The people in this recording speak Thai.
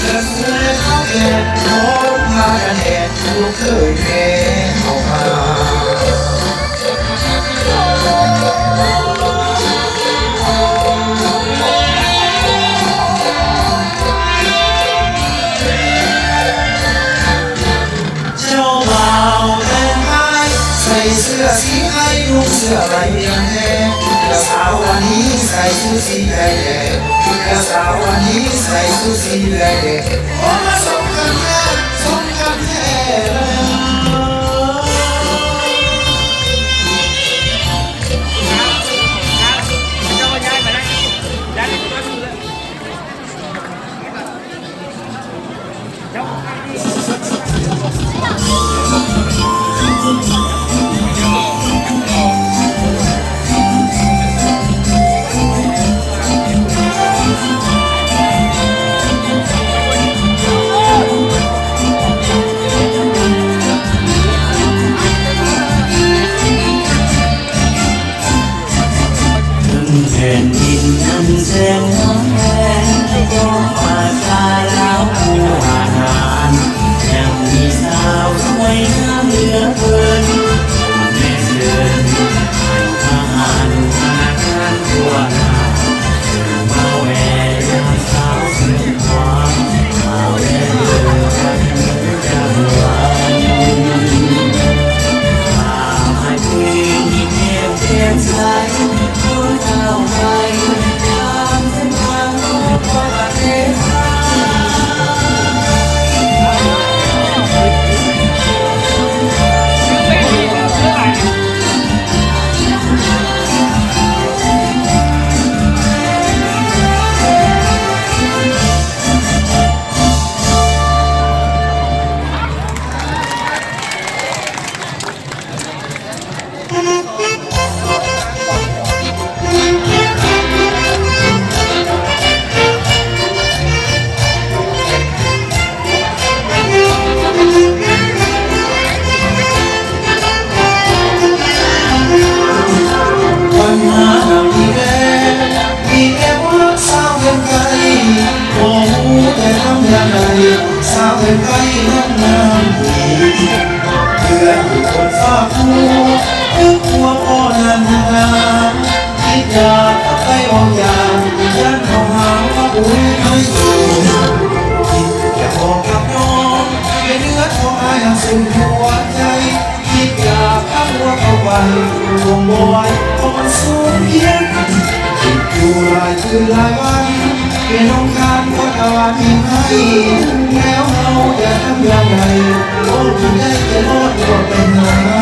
เกิดเมื่อเขาเอ็ดโน้ตพากันเอ็ดลูกเคยแก่เอามาเจ้าบ่าวแต่งกายใส่เสื้อสีไทยนุ่งเสื้อลายเรียงแดงเจ้าสาววันนี้ใส่ชุดสีแดงเจ้าสาววันนี้ใส่ชุดสีแดงโอ้มาสมกันแท้สมกันแท้แผ่นดินน้ำแสงน้ำแดงยอมมาตาแล้วผู้อาหารยังมีสาวสวยงามเหลือเกินแม่เดินให้ทหารธนาคารทั่วหน้ามาแวะยามสาวเสื่อมความมาแวะเดินกันจังหวะมาให้พื้นที่เก็บเก็บใสคนเอาไปตามเส้นทางของประเทศไทสาวเป็นไก่น้ำน้ำดีเพื่อนอยู่บนฟ้าคูนึกหัวพ่อนานนานคิดอยากกับไปออกอย่างยันเขาหาว่าบุญไม่สูงคิดอยากบอกกับน้องเป็นเนื้อของอายสุดหัวใจคิดอยากข้าหัวเข้าไปวงบอยของสูงเพียงคิดอยู่หลายคืนหลายวันเป็นน้องการก็ตะวันให้แล้วเราจะทำอย่างไรโอ้ที่ได้จะรอดก็เป็นหา